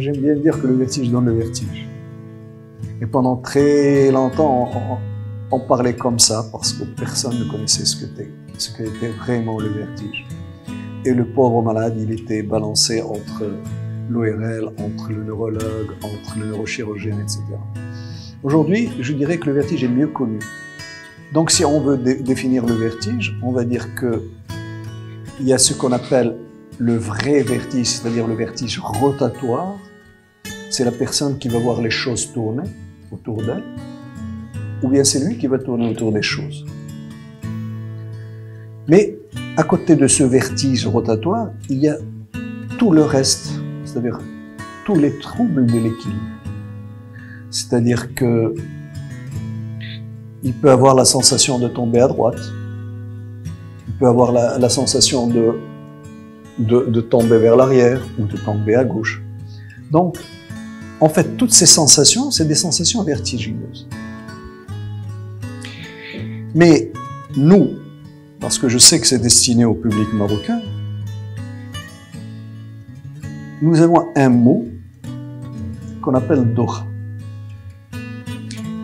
j'aime bien dire que le vertige donne le vertige. Et pendant très longtemps, on parlait comme ça parce que personne ne connaissait ce qu'était vraiment le vertige. Et le pauvre malade, il était balancé entre l'ORL, entre le neurologue, entre le neurochirurgien, etc. Aujourd'hui, je dirais que le vertige est mieux connu. Donc si on veut définir le vertige, on va dire que il y a ce qu'on appelle le vrai vertige, c'est-à-dire le vertige rotatoire. C'est la personne qui va voir les choses tourner autour d'elle, ou bien c'est lui qui va tourner autour des choses. Mais à côté de ce vertige rotatoire, il y a tout le reste, c'est-à-dire tous les troubles de l'équilibre. C'est-à-dire que il peut avoir la sensation de tomber à droite, il peut avoir la sensation de tomber vers l'arrière ou de tomber à gauche. Donc, en fait, toutes ces sensations, c'est des sensations vertigineuses. Mais nous, parce que je sais que c'est destiné au public marocain, nous avons un mot qu'on appelle doha.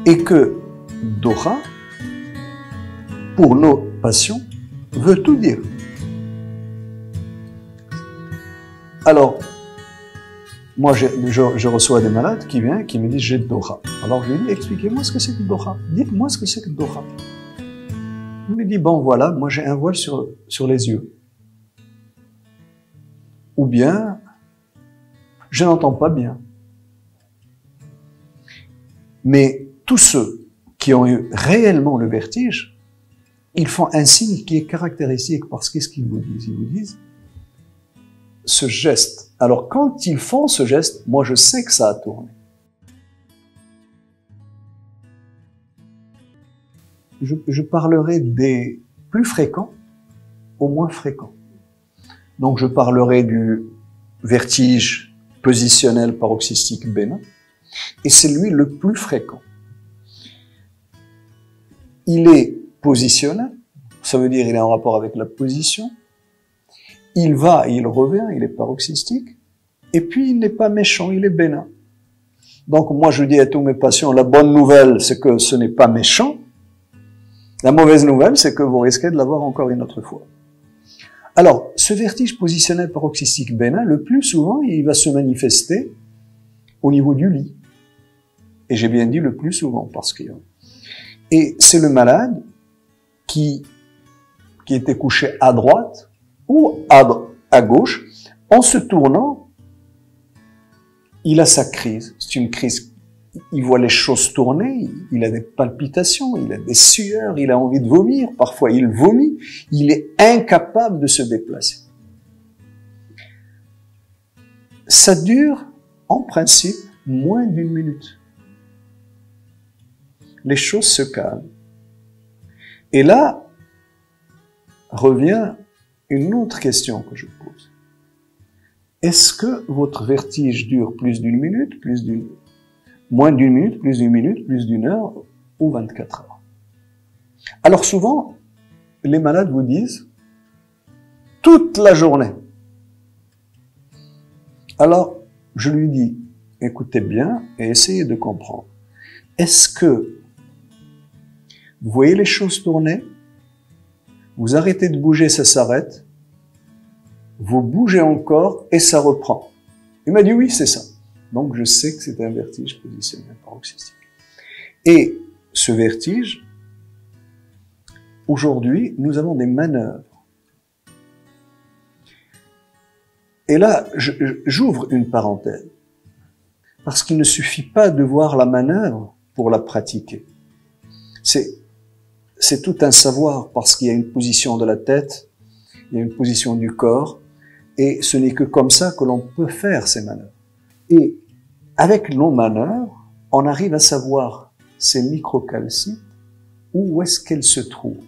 Et que doha, pour nos patients, veut tout dire. Alors, moi, je reçois des malades qui viennent, qui me disent « j'ai doha ». Alors, je lui dis « expliquez-moi ce que c'est que doha. Dites-moi ce que c'est que doha ». Il me dit « bon, voilà, moi j'ai un voile sur les yeux. » Ou bien « je n'entends pas bien. » Mais tous ceux qui ont eu réellement le vertige, ils font un signe qui est caractéristique, parce qu'est-ce qu'ils vous disent? Ils vous disent ce geste. Alors quand ils font ce geste, moi je sais que ça a tourné. Je parlerai des plus fréquents aux moins fréquents. Donc je parlerai du vertige positionnel paroxystique bénin, et c'est lui le plus fréquent. Il est positionnel, ça veut dire il est en rapport avec la position, il va et il revient, il est paroxystique, et puis il n'est pas méchant, il est bénin. Donc moi je dis à tous mes patients, la bonne nouvelle c'est que ce n'est pas méchant, la mauvaise nouvelle c'est que vous risquez de l'avoir encore une autre fois. Alors, ce vertige positionnel paroxystique bénin, le plus souvent, il va se manifester au niveau du lit. Et j'ai bien dit le plus souvent, parce que... Et c'est le malade qui était couché à droite ou à gauche, en se tournant, il a sa crise. C'est une crise, il voit les choses tourner, il a des palpitations, il a des sueurs, il a envie de vomir, parfois il vomit, il est incapable de se déplacer. Ça dure, en principe, moins d'une minute. Les choses se calment. Et là, revient une autre question que je pose. Est-ce que votre vertige dure plus d'une minute, moins d'une minute, plus d'une minute, plus d'une heure ou 24 heures? Alors souvent, les malades vous disent toute la journée. Alors, je lui dis, écoutez bien et essayez de comprendre. Est-ce que vous voyez les choses tourner? Vous arrêtez de bouger, ça s'arrête. Vous bougez encore et ça reprend. Il m'a dit oui, c'est ça. Donc je sais que c'est un vertige positionnel paroxystique. Et ce vertige, aujourd'hui, nous avons des manœuvres. Et là, j'ouvre une parenthèse. Parce qu'il ne suffit pas de voir la manœuvre pour la pratiquer. C'est tout un savoir, parce qu'il y a une position de la tête, il y a une position du corps, et ce n'est que comme ça que l'on peut faire ces manœuvres. Et avec nos manœuvres, on arrive à savoir ces microcalcites, où est-ce qu'elles se trouvent.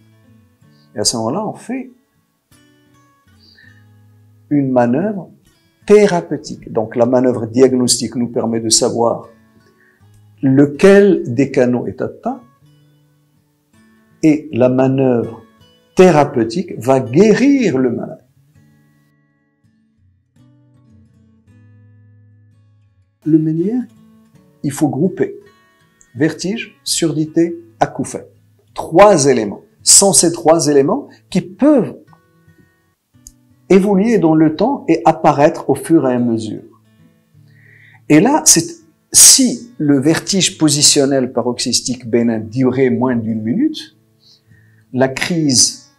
Et à ce moment-là, on fait une manœuvre thérapeutique. Donc la manœuvre diagnostique nous permet de savoir lequel des canaux est atteint, et la manœuvre thérapeutique va guérir le malade. le Ménière, il faut grouper vertige, surdité, acouphène. 3 éléments. Sans ces 3 éléments qui peuvent évoluer dans le temps et apparaître au fur et à mesure. Et là, si le vertige positionnel paroxystique bénin durait moins d'1 minute, la crise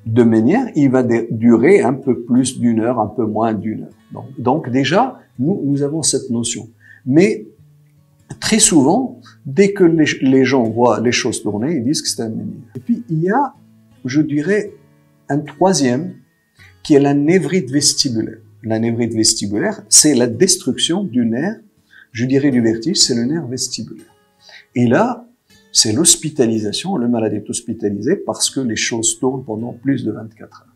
de Ménière, il va durer un peu plus d'1 heure, un peu moins d'1 heure. Donc déjà, nous avons cette notion. Mais très souvent, dès que les gens voient les choses tourner, ils disent que c'est un Ménière. Et puis, il y a, je dirais, un troisième, qui est la névrite vestibulaire. La névrite vestibulaire, c'est la destruction du nerf, je dirais du vertige, c'est le nerf vestibulaire. Et là, c'est l'hospitalisation, le malade est hospitalisé parce que les choses tournent pendant plus de 24 heures.